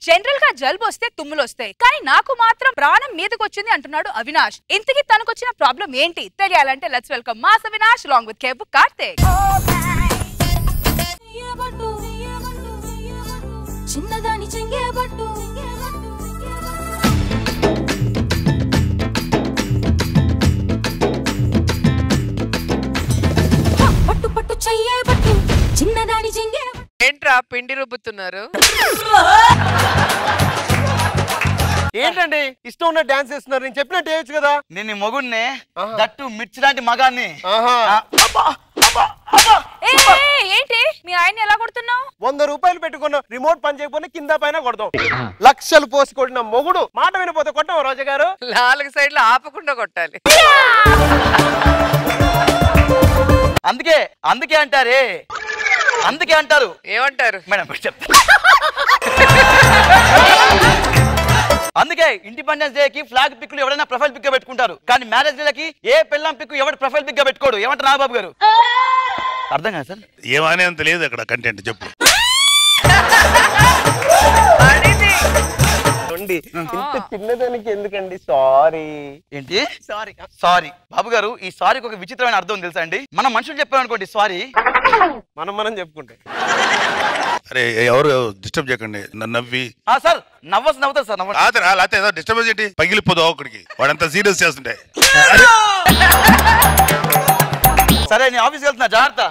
General గా జలుబు వస్తే తుమ్ములు వస్తాయి, కానీ నాకు మాత్రం ప్రాణం మీదకి వచ్చింది అంటున్నాడు అవినాష్. ఇంతకీ తనకొచ్చిన ప్రాబ్లం ఏంటి తెలియాలంటే let's welcome mass Avinash along with Kevvu Karthik. చిన్నదాని చెంగేబట్టు పట్టు పట్టు చెయ్యేబట్టు చిన్నదాని చెంగే. ఏంట్రా పిండి రుబ్బుతున్నారు? ఏంటండి ఇష్టం ఉన్న డాన్స్ చేస్తున్నారు? నేను చెప్పినట్టు చేయొచ్చు కదా. నేను నీ మొగుడిని, దట్టు మిర్చి లాంటి మగాన్ని. ఏంటి మీ ఆయన ఎలా కొడుతున్నావు? 100 రూపాయలు పెట్టుకున్న రిమోట్ పని చేయకపోతే కింద పైన కొడతాం. లక్షలు పోసి కొట్టిన మొగుడు మాట వినపోతే కొట్టాం రోజా గారు. 4 సైడ్లు ఆపకుండా కొట్టాలి. అందుకే అంటారే, అందుకే అంటారు. ఏమంటారు మేడం చెప్తా. అందుకే ఇండిపెండెన్స్ డే కి ఫ్లాగ్ పిక్లు ఎవరైనా ప్రొఫైల్ పిక్ గా పెట్టుకుంటారు, కానీ మ్యారేజ్ డేలకి ఏ పెళ్ళాం పిక్ ఎవరు ప్రొఫైల్ పిక్ గా పెట్టుకోడు. ఏమంటారు నాగబాబు గారు? అర్థం కాదు సార్. ఏమనేంత లేదు అక్కడ కంటెంట్ చెప్పు. ఇంత చిన్నదానికి ఎందుకండి సారీ? ఏంటి సారీ? బాబు గారు ఈ సారీకి ఒక విచిత్రమైన అర్థం తెలుసా అండి? మనం మనుషులు చెప్పామనుకోండి సారీ, మనం చెప్పుకుంటే. అరే ఎవరు డిస్టర్బ్ చేయకండి. నవ్వి సార్ నవ్వుతారు సార్. లేకపోతే ఏదో డిస్టర్బెన్స్ ఏంటి? పగిలిపోదు ఒకడికి, వాడంతా సీరియస్ చేస్తుంటే. సరే నేను ఆఫీస్కి వెళ్తున్నా, జాగ్రత్త.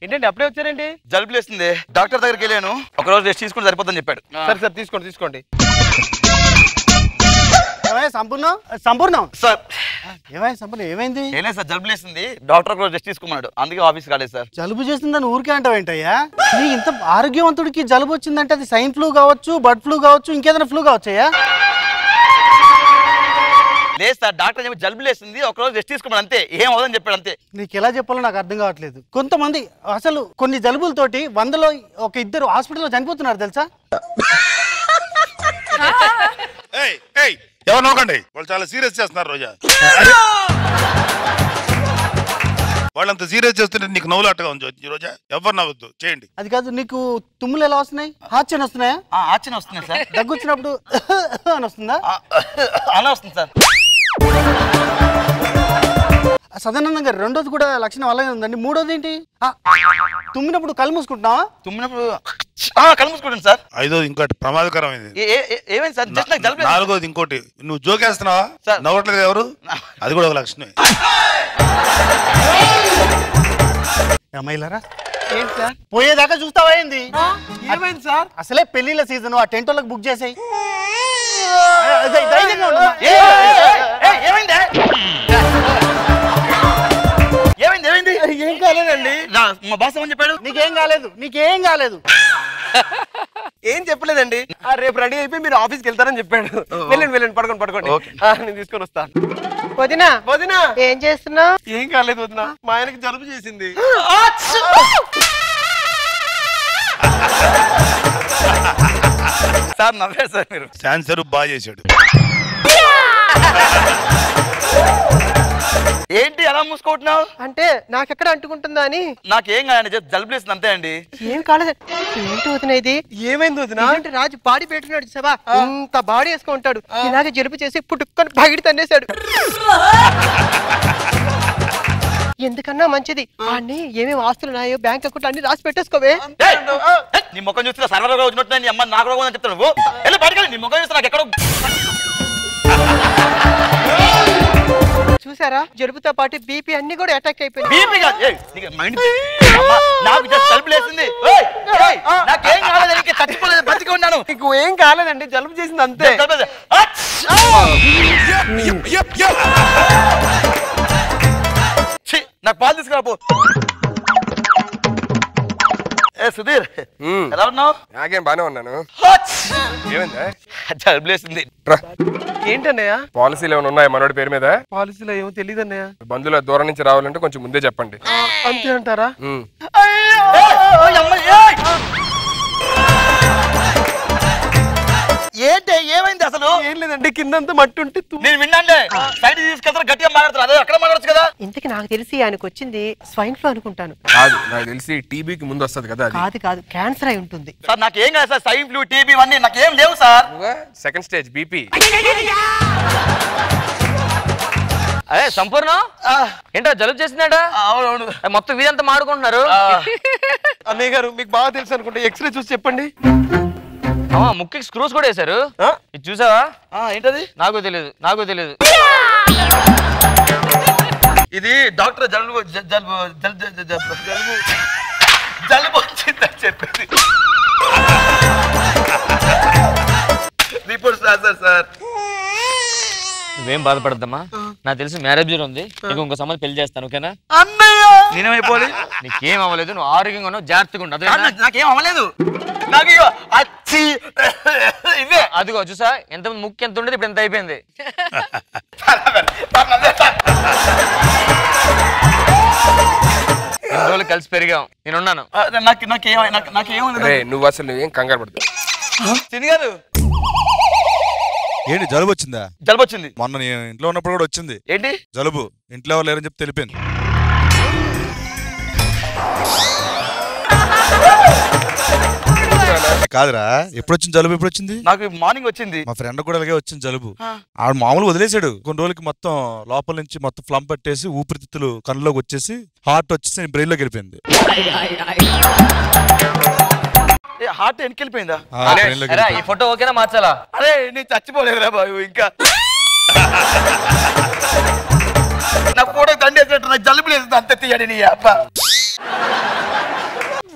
ఏంటండి అప్పుడే వచ్చారండి? జలుబు లేస్తుంది, డాక్టర్ దగ్గరికి వెళ్ళాను. ఒక రోజు రెస్ట్ తీసుకుంటే సరిపోతుందని చెప్పాడు. సరే సార్ తీసుకోండి. సంపూర్ణం సార్ ఏమైంది? ఏలే సార్, జలుబు లేస్తుంది, డాక్టర్ ఒక రోజు రెస్ట్ తీసుకోమన్నాడు, అందుకే ఆఫీస్ కాలేదు సార్. జలుబు చేస్తుందని ఊరికే అంటావు ఏంటయ్యా? నీ ఇంత ఆరోగ్యవంతుడికి జలుబు వచ్చిందంటే అది సైన్ ఫ్లూ కావచ్చు, బర్డ్ ఫ్లూ కావచ్చు, ఇంకేదైనా ఫ్లూ కావచ్చయ్యా? లేదు సార్, డాక్టర్ చెప్పి జలుబు లేస్తుంది, ఒక రోజు రెస్ట్ తీసుకోమని, అంతే, ఏం అవదని చెప్పాడు అంతే. నీకు ఎలా చెప్పాలో నాకు అర్థం కావట్లేదు. కొంతమంది అసలు కొన్ని జలుబులతోటి 100లో 1-2 హాస్పిటల్లో చనిపోతున్నారు తెలుసా? ఎవరు నవ్వకండి, వాళ్ళు చాలా సీరియస్ చేస్తున్నారు రోజా. వాళ్ళంత సీరియస్ చేస్తుంటే నీకు నవ్వులాటగా ఉంది రోజా. ఎవరు నవ్వద్దు, చేయండి. అది కాదు, నీకు తుమ్ములు ఎలా వస్తున్నాయి? ఆచరణ వస్తున్నాయా? ఆచరణ వస్తున్నాయి సార్. దగ్గు వచ్చినప్పుడు అని వస్తుందా? అలా వస్తుంది సార్. సాధారణంగా రెండోది కూడా లక్షణం అలాగే ఉందండి. మూడోది ఏంటి? తుమ్మినప్పుడు కళ్ళు మూసుకుంటున్నావా? తుమ్మినప్పుడు కళ్ళు మూసుకుంటాను సార్. ఐదోది ఇంకోటి ప్రమాదకరమైంది. ఏమైంది సార్? జస్ట్ నాకు జలుబు. నాలుగోది ఇంకోటి, నువ్వు జోకేస్తున్నావా? నవ్వట్లేదు ఎవరు? అది కూడా ఒక లక్షణమే. అమ్మాయిలారా ఏంటి సార్? పోయేదాకా చూస్తావా ఏంది? ఏమైంది సార్? అసలే పెళ్లిళ్ళ సీజన్, ఆ టెంట్ వాళ్ళకి బుక్ చేసాయి. ఏం కాలేదండి, మా బాస్ ఏమని చెప్పాడు? నీకేం కాలేదు. ఏం చెప్పలేదండి. రేపు రెడీ అయిపోయి మీరు ఆఫీస్కి వెళ్తారని చెప్పాడు. వెళ్ళండి పడుకోండి. నేను తీసుకొని వస్తాను. వదినా ఏం చేస్తున్నావు? ఏం కాలేదు వదినా, మా ఆయనకి జలుబు చేసింది. సార్ నవ్వారు సార్ మీరు. శాన్సర్ బాగా చేశాడు. ఏంటి అలా మూసుకుంటున్నావు? అంటే నాకెక్కడ అంటుకుంటుందా అని. నాకేం కాదండి, జలుబు లేస్తుంది అంతే అండి. ఏం కాలేదు. ఏంటి వదిన ఇది? ఏమైంది వదినా? రాజు బాడీ పెట్టుకున్నాడు సభా, ఇంత బాడీ వేసుకుంటాడు, ఇలాగే జలుబు చేసి పుట్టుకొని పగిడి తన్నేశాడు. ఎందుకన్నా మంచిది అన్ని ఏమేమి ఆస్తులు ఉన్నాయో బ్యాంక్ అకౌంట్ అన్ని రాసి పెట్టేసుకోవే. నీ ముఖం చూస్తే సర్వర్ గా వచ్చినట్టు నీ అమ్మ నాకు కూడా చెప్తాను. నువ్వు వెళ్ళి బయటకెళ్ళి, నీ ముఖం చూస్తే నాకు ఎక్కడో. చూసారా, జలుబుతో పాటు బీపీ అన్ని కూడా అటాక్ అయిపోయింది. బీపీ నాకు జస్ట్ జలుబు లేసింది, నాకేం కాలేదు, నీకు చచ్చిపోలేదు, బతికి ఉన్నాను. నీకు ఏం కాలేదండి, జలుబు చేసింది అంతే. నాకు పాలు తీసుకురాపో. సుధీర్ ఎలా ఉన్నావు? నాకేం బానే ఉన్నాను. ఏమైందా? జలుబు లేసింది. ఏంటన్నయ్య? పాలసీలు ఏమైనా ఉన్నాయా మనోడి పేరు మీద? పాలసీలో ఏమో తెలియదు అన్నయ్య. బంధువుల దూరం నుంచి రావాలంటే కొంచెం ముందే చెప్పండి. అంతే అంటారా? ఏంటి ఏమైంది? ఏంటి అసలు? ఏం లేదండి, కిందంతా మట్టి ఉంటే నేను విన్నాండే సైడ్ తీసుకెళ్తారు, గట్టిగా మాట్లాడతారు. అదే అక్కడ మాట్లాడచ్చు కదా. ఇంతకి నాకు తెలిసి ఆయనకు వచ్చింది స్వైన్ ఫ్లూ అనుకుంటాను. కాదు, నాకు తెలిసి టీబీకి ముందు వస్తుంది కదా అది. కాదు కాదు, క్యాన్సర్ అయి ఉంటుంది. సార్ నాకేం కాదు సార్, స్వైన్ ఫ్లూ టీబీ ఇవన్నీ నాకేం లేవు సార్. Second stage BP. అదే సంపూర్ణ ఏంటో జలుబు చేసిందట. అవునవును, మొత్తం వీధంతా మాడుకుంటున్నారు. అన్నయ్య గారు మీకు బాగా తెలుసు అనుకుంటే ఎక్స్రే చూసి చెప్పండి. ముక్కి స్క్రూస్ కూడా వేశారు. ఆ? ఇది చూసావా? ఏంటది? నాకు తెలియదు. ఇది డాక్టర్ జలుబు జలుబు జలుబు జలుబు జలుబు వచ్చిందని చెప్పేది. రిపోర్ట్స్ రాశారు సార్. నువ్వేం బాధపడద్దమ్మా, నాకు తెలిసి మ్యారేజ్ ఉంది. నీకు ఇంకో సంబంధం పెళ్లి చేస్తాను, ఓకేనా? అన్నయ్య నేనేమైపోవాలి? నీకేం అవ్వలేదు, నువ్వు ఆరోగ్యంగా ఉన్నావు, జాగ్రత్తగా ఉండదు. నాకేం అవ్వలేదు. నాకు ఇవే అదిగో చూసా, ఎంతమంది ముక్కు ఎంత ఉండేది, ఇప్పుడు ఎంత అయిపోయింది. ఎన్ని రోజులు కలిసి పెరిగాం, నేనున్నాను. అరే నువ్వు అసలు ఏం కంగారు పడదు. తినగారు ఏంటి జలుబు వచ్చిందా? జలుబు వచ్చింది. మొన్న నేను ఇంట్లో ఉన్నప్పుడు కూడా వచ్చింది. ఏంటి జలుబు? ఇంట్లో ఎవరు లేరని చెప్పి తెలిపింది. కాదురా, ఎప్పుడు వచ్చింది జలుబు? ఎప్పుడు వచ్చింది? నాకు మార్నింగ్ వచ్చింది. మా ఫ్రెండ్ కూడా అలాగే వచ్చింది జలుబు. ఆడు మామూలు వదిలేసాడు, కొన్ని రోజులకి మొత్తం లోపల నుంచి మొత్తం ఫ్లమ్ పట్టేసి ఊపిరితిత్తులు కళ్ళలోకి వచ్చేసి హార్ట్ వచ్చేసి బ్రెయిన్ లోకి వెళ్ళిపోయింది. హార్ట్ వెనకెళ్ళిపోయిందా? ఈ ఫోటో ఓకేనా, మార్చాలా? అరే నేను చచ్చిపోలేదురా బాబు, ఇంకా నా ఫోటో దండేసినట్టు నాకు జలుబు లేదు, అంత తీయడి నీ అప్ప.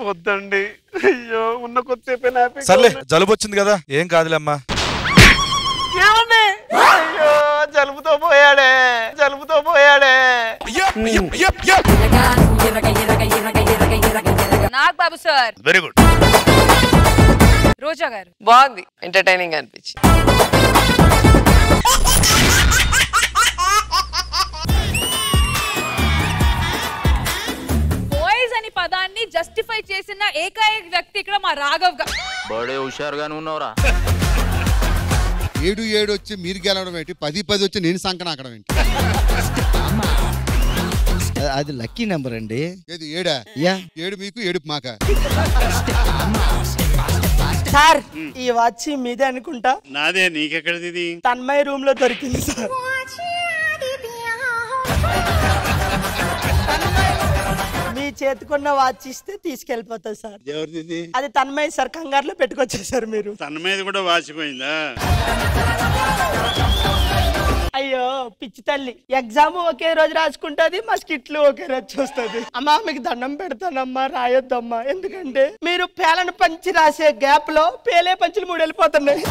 వద్దండి, అయ్యో ఉన్న కొద్దిసేపే. సర్లే, జలుబు వచ్చింది కదా, ఏం కాదులేమ్మా. ఏమండి? అయ్యో జలుబుతో పోయాడే. Nag Babu sir. Very good. Roja garu. బాగుంది, ఎంటర్టైనింగ్ అనిపించింది. బాయ్స్ అని పదాన్ని జస్టిఫై చేసిన ఏకైక వ్యక్తి ఇక్కడ మా రాఘవ్ గారు. బడే హుషారుగానే ఉన్నావురా. 7 వచ్చి మీరు గెలవడం ఏంటి, 10 వచ్చి నేను సంకనాకడం ఏంటి? అది లక్కీ నెంబర్ అండి. ఏది 7? యా, 7 మీకు 7 మాక. సార్ ఈ వాచ్ మీదే అనుకుంటా. నాదే, నీకెక్కడిది? తన్మయ రూమ్ లో దొరికింది సార్. మీ చేతికున్న వాచ్ ఇస్తే తీసుకెళ్ళిపోతా సార్. ఎవరిది? అది తన్మయ సార్, కంగారులో పెట్టుకొచ్చేసారు మీరు. తన మీద కూడా వాచిపోయిందా? అయ్యో పిచ్చి తల్లి, ఎగ్జామ్ ఒకే రోజు రాసుకుంటది, మా స్కిట్లు ఒకే రోజు చూస్తుంది. అమ్మా మీకు దండం పెడతానమ్మా, రాయొద్దమ్మా. ఎందుకంటే మీరు పేలను పంచి రాసే గ్యాప్ లో పేలే పంచులు 3 వెళ్ళిపోతున్నాయి.